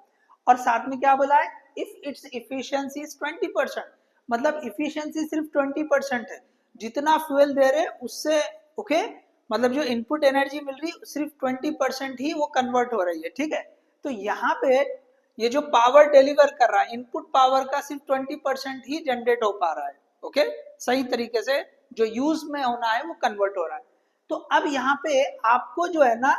और साथ में क्या बोला है, इफ इट्स इफिशियंसी इज 20%, मतलब इफिशियंसी सिर्फ 20% है, जितना फ्यूल दे रहे उससे ओके मतलब जो इनपुट एनर्जी मिल रही सिर्फ 20% ही वो कन्वर्ट हो रही है। ठीक है, तो यहाँ पे ये जो पावर डिलीवर कर रहा है इनपुट पावर का सिर्फ 20% ही जनरेट हो पा रहा है, ओके सही तरीके से जो यूज में होना है वो कन्वर्ट हो रहा है। तो अब यहाँ पे आपको जो है ना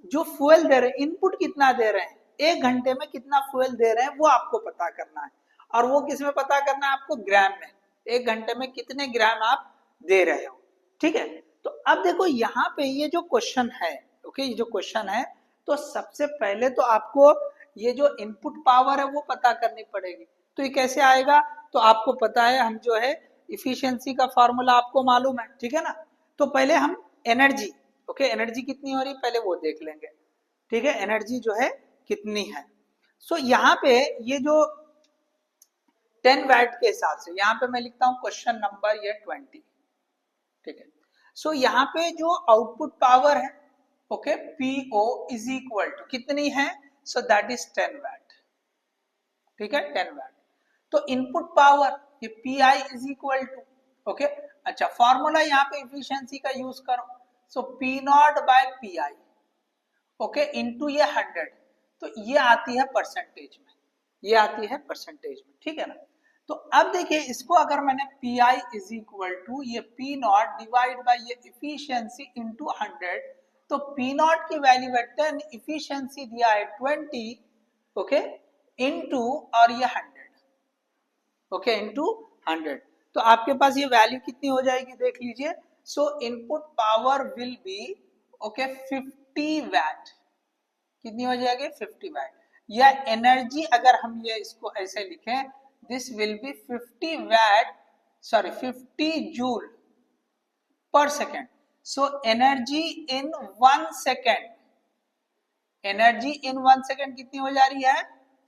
जो फ्यूल दे रहे हैं, इनपुट कितना दे रहे हैं, एक घंटे में कितना फ्यूल दे रहे हैं वो आपको पता करना है, और वो किसमें पता करना है आपको, ग्राम में, एक घंटे में कितने ग्राम आप दे रहे हो। ठीक है, तो अब देखो यहाँ पे ये जो क्वेश्चन है, ओके ये जो क्वेश्चन है, तो सबसे पहले तो आपको ये जो इनपुट पावर है वो पता करनी पड़ेगी। तो ये कैसे आएगा, तो आपको पता है हम जो है इफिशियंसी का फॉर्मूला आपको मालूम है, ठीक है ना। तो पहले हम एनर्जी, ओके एनर्जी कितनी हो रही पहले वो देख लेंगे। ठीक है, एनर्जी जो है कितनी है, सो यहाँ पे ये जो 10 वैट के हिसाब से यहाँ पे मैं लिखता हूँ क्वेश्चन नंबर ये 20। ठीक है, सो यहाँ पे जो आउटपुट पावर है okay PO is equal to कितनी है, सो दैट इज 10 वैट। ठीक है 10 वैट, तो इनपुट पावर ये PI is equal to okay, अच्छा फॉर्मूला यहाँ पे एफिशिएंसी का यूज करो, so P not by PI okay into ये 100, तो ये आती है परसेंटेज में, ये आती है परसेंटेज में। ठीक है ना, तो अब देखिए इसको अगर मैंने PI इज इक्वल टू ये P नॉट डिवाइड बाय ये एफिशिएंसी इनटू 100, तो पी नॉट की वैल्यू है 10, इफिशियंसी दिया है 20, ओके, इनटू और ये 100, ओके, इनटू 100। तो आपके पास ये वैल्यू कितनी हो जाएगी देख लीजिए। So input power will be, okay, 50 watt. कितनी हो जाएगी? 50 वैट। या एनर्जी अगर हम ये इसको ऐसे लिखें, this will be 50 watt, sorry 50 joule per second. So energy in 1 second, energy in 1 second कितनी हो जा रही है?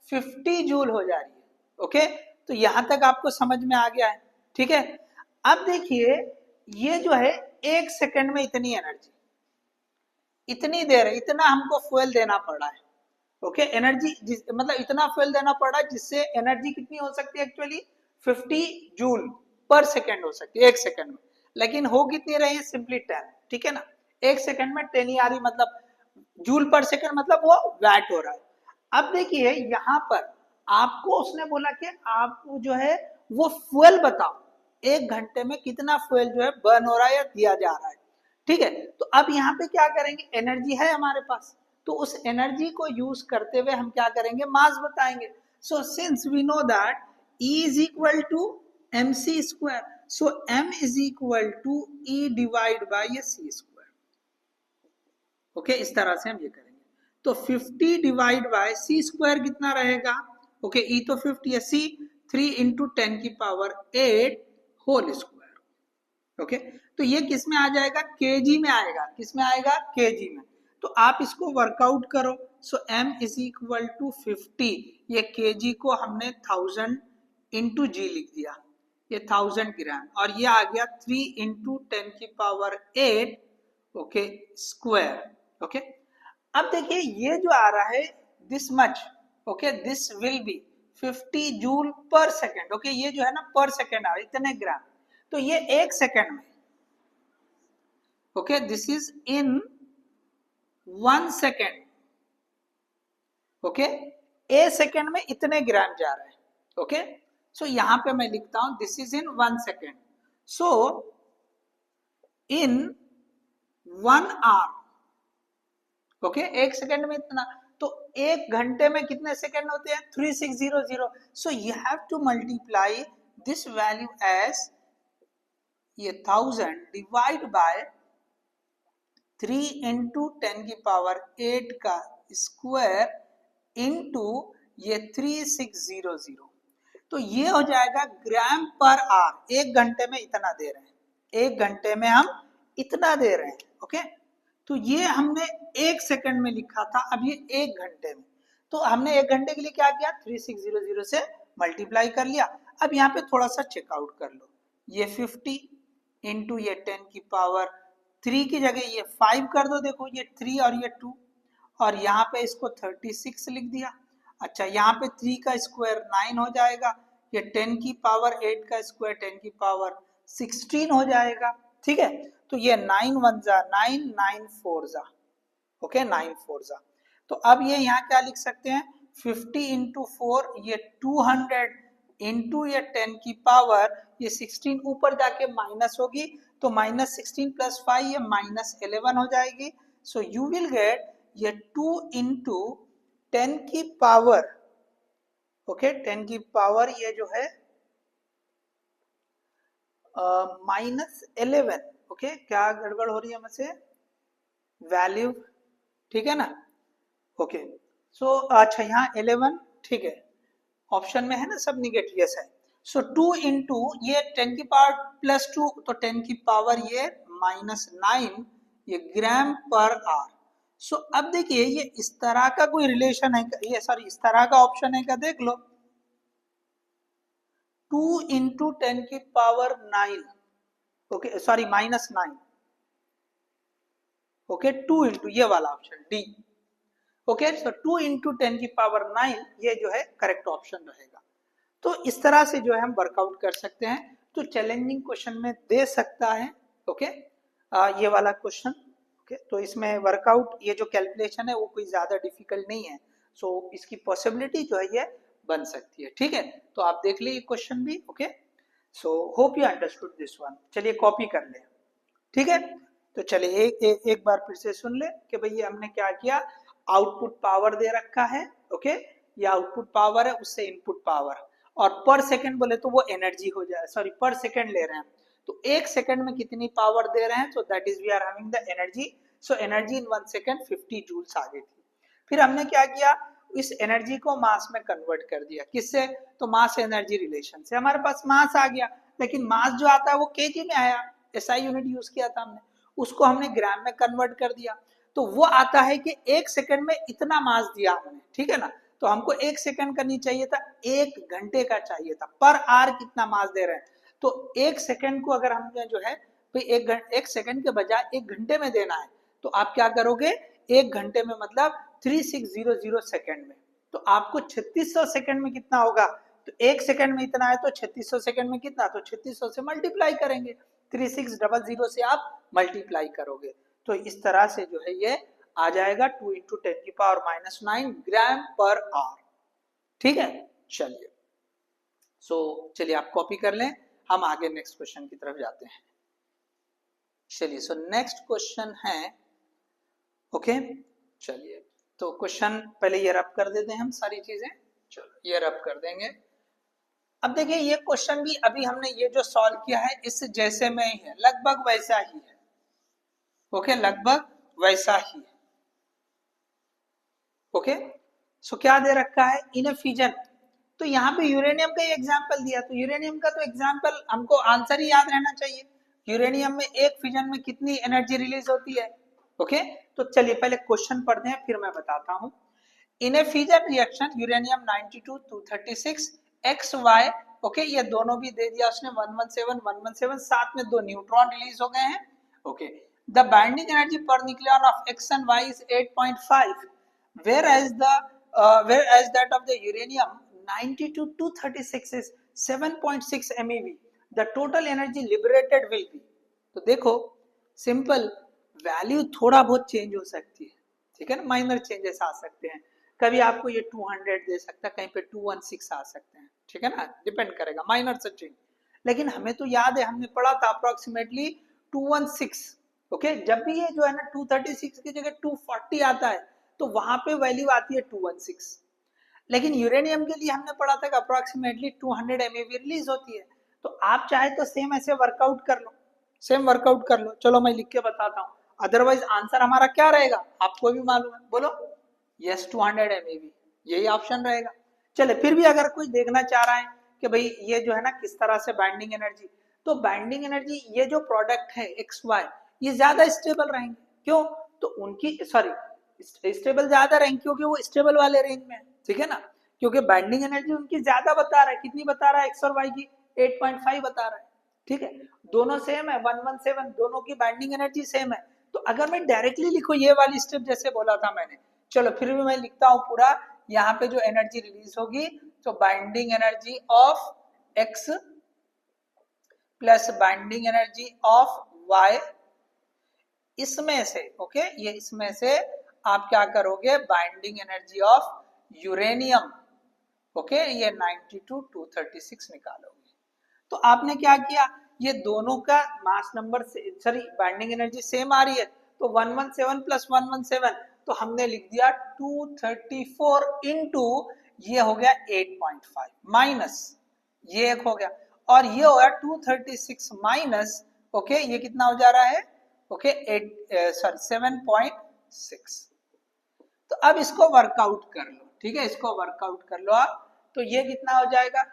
50 जूल हो जा रही है। ओके, तो यहां तक आपको समझ में आ गया है, ठीक है। अब देखिए ये जो है 1 सेकेंड में इतनी एनर्जी, इतनी देर, इतना हमको फ्यूल देना पड़ा है, ओके, एनर्जी मतलब इतना फ्यूल देना पड़ा जिससे एनर्जी कितनी हो सकती है एक्चुअली? 50 जूल पर सेकेंड हो सकती है 1 सेकेंड में, लेकिन हो कितनी रही है? सिंपली 10, ठीक है ना। 1 सेकेंड में 10 ही आ रही, मतलब जूल पर सेकेंड मतलब वो वैट हो रहा है। अब देखिए यहां पर आपको उसने बोला कि आप जो है वो फ्यूल बताओ, 1 घंटे में कितना फ्यूल जो है बर्न हो रहा है या दिया जा रहा है, ठीक है। तो अब यहाँ पे क्या करेंगे, एनर्जी है हमारे पास, तो उस एनर्जी को यूज करते हुए हम क्या करेंगे? मास बताएंगे। So since we know that E is equal to mc square, so m is equal to E divide by c square, okay, इस तरह से हम ये करेंगे। तो 50 डिवाइड बाय c स्क्वायर कितना रहेगा? ओके, E तो 50 है, c 3 इंटू 10 की पावर 8 होल स्क्वायर, ओके। तो ये किस में आ जाएगा? केजी में आएगा। किस में आएगा? केजी में। तो आप इसको वर्कआउट करो। सो m इज इक्वल टू 50, ये केजी को हमने 1000 इंटू जी लिख दिया, ये 1000 ग्राम, और ये आ गया 3 इंटू 10 की पावर 8, ओके, स्क्वायर, ओके। अब देखिए ये जो आ रहा है this much, okay, this will be 50 joule per second, okay, ये जो है ना पर सेकेंड आ रहा है, इतने ग्राम। तो ये 1 सेकेंड में, okay, this is in 1 second, okay, A second में इतने ग्राम जा रहा है, ओके। सो यहां पे मैं लिखता हूं this is in 1 second. So in 1 hour, okay, 1 second में इतना, तो 1 घंटे में कितने सेकेंड होते हैं? 3600। So you have to multiply this value as ये 1000 डिवाइड बाय 3 इंटू 10 की पावर 8 का स्क्वायर इंटू ये 3600, तो ये हो जाएगा ग्राम पर आवर। 1 घंटे में इतना दे रहे हैं, 1 घंटे में हम इतना दे रहे हैं, ओके। तो ये हमने 1 सेकंड में लिखा था, अब ये 1 घंटे में, तो हमने 1 घंटे के लिए क्या किया? 3600 से मल्टीप्लाई कर लिया। अब यहाँ पे थोड़ा सा चेकआउट कर लो, ये 50 इंटू ये 10 की पावर 3 की जगह ये 5 कर दो, देखो ये 3 और ये 2, और यहाँ पे इसको 36 लिख दिया। अच्छा, यहाँ पे 3 का स्क्वायर 9 हो जाएगा, ये 10 की पावर 8 का स्क्वायर 10 की पावर 16 हो जाएगा, ठीक है। तो ये 9 1 जा 9, 9 4 जा, ओके, 9 4 जा। तो अब ये यहाँ क्या लिख सकते हैं? 50 इंटू 4, ये 200 इंटू ये 10 की पावर ये 16 ऊपर जाके माइनस होगी, तो माइनस 16 प्लस 5 ये माइनस 11 हो जाएगी। सो यू विल गेट ये 2 इंटू 10 की पावर, ओके, 10 की पावर ये जो है माइनस 11, ओके, क्या गड़बड़ हो रही है मुझसे? वैल्यू, ठीक है ना, ओके। सो अच्छा यहाँ 11, ठीक है, ऑप्शन में है ना सब निगेटिव, यस है। सो 2 इंटू ये 10 की पावर प्लस 2, तो 10 की पावर ये माइनस 9, ये ग्राम पर आवर। सो अब देखिए ये इस तरह का कोई रिलेशन है, ये सॉरी इस तरह का ऑप्शन है क्या? देख लो, 2 इंटू 10 की power 9, okay, sorry minus 9, okay, 2 into ये वाला ऑप्शन डी, ओके। सो 2 इंटू 10 की पावर 9 ये जो है करेक्ट ऑप्शन रहेगा। तो इस तरह से जो है हम वर्कआउट कर सकते हैं, तो चैलेंजिंग क्वेश्चन में दे सकता है, ओके, ये वाला क्वेश्चन, ओके। तो इसमें वर्कआउट ये जो कैलकुलेशन है वो कोई ज्यादा डिफिकल्ट नहीं है, सो इसकी पॉसिबिलिटी जो है ये बन सकती है, ठीक है। तो आप देख लीजिए क्वेश्चन भी, okay. So hope you understood this one. चलिए कॉपी कर ले, ठीक है। तो चलिए एक बार फिर से सुन ले कि भाई ये हमने क्या किया, आउटपुट पावर दे रखा है, ओके, ये आउटपुट पावर है, उससे इनपुट पावर, और पर सेकंड बोले तो वो एनर्जी हो जाए, सॉरी पर सेकंड ले रहे हैं, तो एक सेकंड में कितनी पावर दे रहे हैं, so that is we are having the energy, so energy in 1 second 50 joules आ गई थी। फिर हमने क्या किया, इस एनर्जी को मास में कन्वर्ट कर दिया, किससे, तो मास एनर्जी रिलेशन से, हमारे पास मास आ गया, लेकिन मास जो आता है वो केजी में आया, एसआई यूनिट यूज किया था हमने, उसको हमने ग्राम में कन्वर्ट कर दिया, तो वो आता है कि एक सेकंड में इतना मास दिया हमने, ठीक है ना, तो हमको एक सेकंड का नहीं चाहिए था, एक घंटे का चाहिए था, पर आवर कितना मास दे रहे हैं, तो एक सेकंड को अगर हमने जो है एक सेकंड के बजाय एक घंटे में देना है, तो आप क्या करोगे, एक घंटे में मतलब 3600 सेकंड में, तो आपको 3600 सेकंड में कितना होगा, तो एक सेकंड में इतना है, तो 3600 सेकंड में कितना, तो 3600 से मल्टीप्लाई करेंगे, 3600 से आप मल्टीप्लाई करोगे, तो इस तरह से जो है ये आ जाएगा 2 × 10⁻⁹ ग्राम पर आवर, ठीक है। चलिए चलिए आप कॉपी कर लें, हम आगे नेक्स्ट क्वेश्चन की तरफ जाते हैं। चलिए नेक्स्ट क्वेश्चन है, ओके, चलिए तो क्वेश्चन पहले ये रब कर देते हैं हम सारी चीजें, चलो ये रब कर देंगे। अब देखिए ये क्वेश्चन भी अभी हमने ये जो सॉल्व किया है इस जैसे में ही है, लगभग वैसा ही है, ओके, लगभग वैसा ही है, ओके। सो क्या दे रखा है, इन ए फिजन, तो यहाँ पे यूरेनियम का एग्जांपल दिया, तो यूरेनियम का तो एग्जांपल हमको आंसर ही याद रहना चाहिए, यूरेनियम में एक फिजन में कितनी एनर्जी रिलीज होती है, ओके। तो चलिए पहले क्वेश्चन पढ़ते हैं फिर मैं बताता हूँ। In a fission reaction uranium 92 236 XY, okay, ये दोनों भी दे दिया उसने, 117 साथ में 2 न्यूट्रॉन रिलीज हो गए हैं, okay. The binding energy per nucleon of X and Y is 8.5, whereas that of the uranium 92 236 is 7.6 MeV, the total energy liberated will be, तो देखो सिंपल, वैल्यू थोड़ा बहुत चेंज हो सकती है, ठीक है ना, माइनर चेंजेस आ सकते हैं, कभी आपको ये 200 दे सकता है, कहीं पे 216 आ सकते हैं, ठीक है ना, डिपेंड करेगा माइनर से चेंज, लेकिन हमें तो याद है हमने पढ़ा था अप्रोक्सीमेटली 216, ओके। जब भी ये जो है ना 236 की जगह 240 आता है तो वहां पे वैल्यू आती है 216, लेकिन यूरेनियम के लिए हमने पढ़ा था कि अप्रोक्सीमेटली 200 MeV रिलीज होती है, तो आप चाहे तो सेम ऐसे वर्कआउट कर लो, सेम वर्कआउट कर लो, चलो मैं लिख के बताता हूँ, अदरवाइज आंसर हमारा क्या रहेगा आपको भी मालूम है, बोलो, यस 200 MeV, यही ऑप्शन रहेगा। चले फिर भी अगर कोई देखना चाह रहा है कि भाई ये जो है ना किस तरह से बाइंडिंग एनर्जी, तो बाइंडिंग एनर्जी ये जो प्रोडक्ट है XY ये ज्यादा स्टेबल रहेंगे, क्यों, तो उनकी सॉरी स्टेबल ज्यादा रहेंगे क्योंकि वो स्टेबल वाले रेंज में है, ठीक है ना, क्योंकि बाइंडिंग एनर्जी उनकी ज्यादा बता रहा है, कितनी बता रहा है X और Y की 8.5 बता रहा है, ठीक है, दोनों सेम है 117, दोनों की बाइंडिंग एनर्जी सेम है, तो अगर मैं डायरेक्टली लिखूं ये वाली स्टेप जैसे बोला था मैंने, चलो फिर भी मैं लिखता हूं पूरा, यहाँ पे जो एनर्जी रिलीज होगी तो binding energy of X plus binding energy of Y, इसमें से, ओके, ये इसमें से आप क्या करोगे, binding energy of uranium, okay, ये 92 236 निकालोगे, तो आपने क्या किया, ये दोनों का मास नंबर से सॉरी बाइंडिंग एनर्जी सेम आ रही है, तो 117 प्लस 117, तो हमने लिख दिया 234 इंटू ये हो गया 8.5 माइनस ये एक हो गया, और ये हो गया 236 माइनस, ओके, ये कितना हो जा रहा है, ओके 7.6, तो अब इसको वर्कआउट कर लो, ठीक है, इसको वर्कआउट कर लो आप, तो ये कितना हो जाएगा,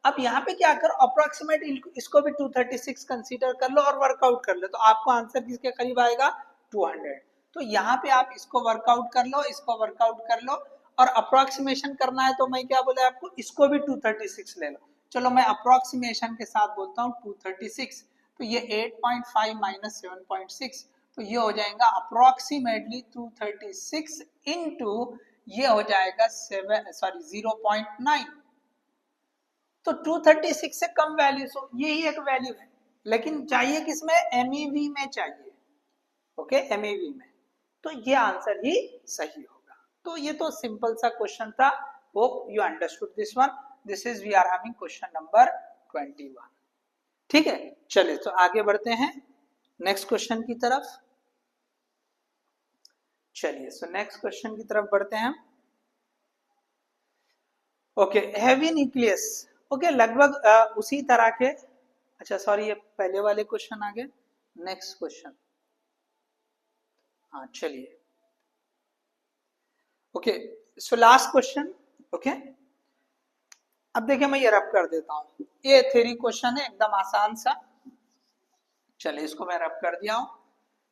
अब यहाँ पे क्या करो अप्रोक्सीमेट इसको भी 236 कंसीडर कर लो और वर्कआउट कर लो, तो आपको आंसर किसके करीब आएगा 200, तो यहाँ पे आप इसको वर्कआउट कर लो, इसको वर्कआउट कर लो, और अप्रोक्सीमेशन करना है तो मैं क्या बोला आपको, इसको भी 236 ले लो, चलो मैं अप्रोक्सीमेशन के साथ बोलता हूँ 236, तो ये 8.5 माइनस 7.6, तो ये हो जाएगा अप्रोक्सीमेटली 236 इंटू ये हो जाएगा 0.9, तो 236 से कम वैल्यू, सो यही एक वैल्यू है, लेकिन चाहिए किसमें, MeV में चाहिए, ओके, MeV में, तो ये आंसर ही सही होगा। तो ये तो सिंपल सा क्वेश्चन था, hope you understood this one, this is we are having question number 21, ठीक है। चलिए तो आगे बढ़ते हैं नेक्स्ट क्वेश्चन की तरफ। चलिए सो नेक्स्ट क्वेश्चन की तरफ बढ़ते हैं हम। Okay, heavy nucleus. ओके, लगभग उसी तरह के, अच्छा सॉरी ये पहले वाले क्वेश्चन आ गए, नेक्स्ट क्वेश्चन। हाँ चलिए, okay so last question. Okay, अब देखिए मैं ये रब कर देता हूं, ये थ्योरी क्वेश्चन है एकदम आसान सा। चलिए इसको मैं रब कर दिया हूं,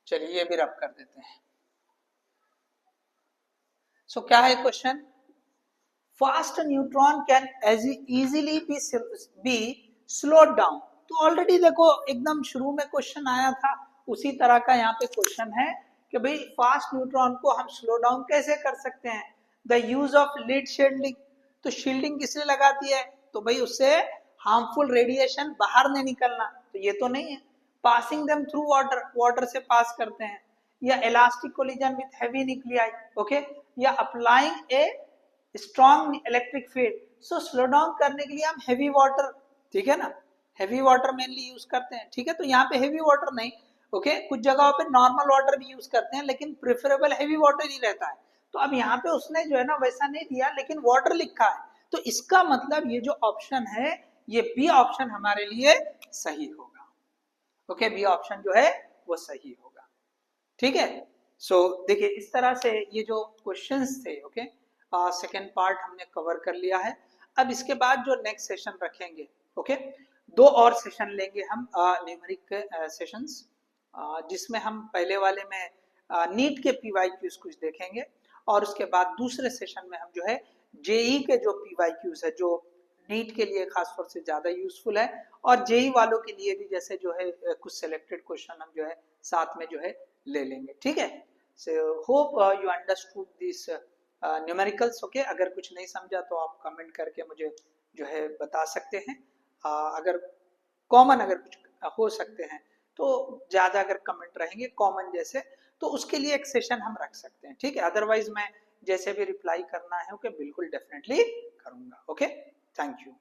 चलिए ये भी रब कर देते हैं। सो क्या है question? Fast neutron can easily B slowed down. तो ऑलरेडी देखो एकदम शुरू में क्वेश्चन आया था, उसी तरह का यहाँ पे क्वेश्चन है कि भाई फास्ट न्यूट्रॉन को हम स्लो डाउन कैसे कर सकते हैं? The use of lead shielding. तो शील्डिंग किसने लगाती है? तो भाई उससे हार्मफुल रेडिएशन बाहर नहीं निकलना, तो ये तो नहीं है। Passing them through water, water से पास करते हैं, या elastic collision with heavy nuclei, okay, या applying a strong electric field. So slow down करने के लिए हम हेवी वाटर, ठीक है ना, हेवी वाटर मेनली यूज करते हैं, ठीक है। तो यहाँ पे हेवी वाटर नहीं, ओके, कुछ जगहों पे नॉर्मल वाटर भी यूज करते हैं, लेकिन प्रेफरेबल हेवी वाटर ही रहता है। तो अब यहाँ पे उसने जो है ना वैसा नहीं दिया, लेकिन वाटर लिखा है, तो इसका मतलब ये जो ऑप्शन है, ये बी ऑप्शन हमारे लिए सही होगा। ओके, बी ऑप्शन जो है वो सही होगा, ठीक है। सो देखिए इस तरह से ये जो क्वेश्चंस थे, ओके, सेकेंड पार्ट हमने कवर कर लिया है। अब इसके बाद जो नेक्स्ट सेशन रखेंगे, ओके, दो और सेशन लेंगे हम न्यूमेरिक सेशंस, जिसमें हम पहले वाले में नीट के पीवाईक्यूज कुछ देखेंगे, और उसके बाद दूसरे सेशन में हम जो है जेई के जो पीवाईक्यूज है, जो नीट के लिए खासतौर से ज्यादा यूजफुल है, और जेई वालों के लिए भी जैसे जो है कुछ सिलेक्टेड क्वेश्चन हम जो है साथ में जो है ले लेंगे, ठीक है। सो hope you understood this numericals. Okay, अगर कुछ नहीं समझा तो आप कमेंट करके मुझे जो है बता सकते हैं। अगर कॉमन अगर कुछ हो सकते हैं तो ज्यादा अगर कमेंट रहेंगे कॉमन जैसे, तो उसके लिए एक सेशन हम रख सकते हैं, ठीक है। अदरवाइज मैं जैसे भी रिप्लाई करना है, ओके, बिल्कुल डेफिनेटली करूंगा। Okay, thank you.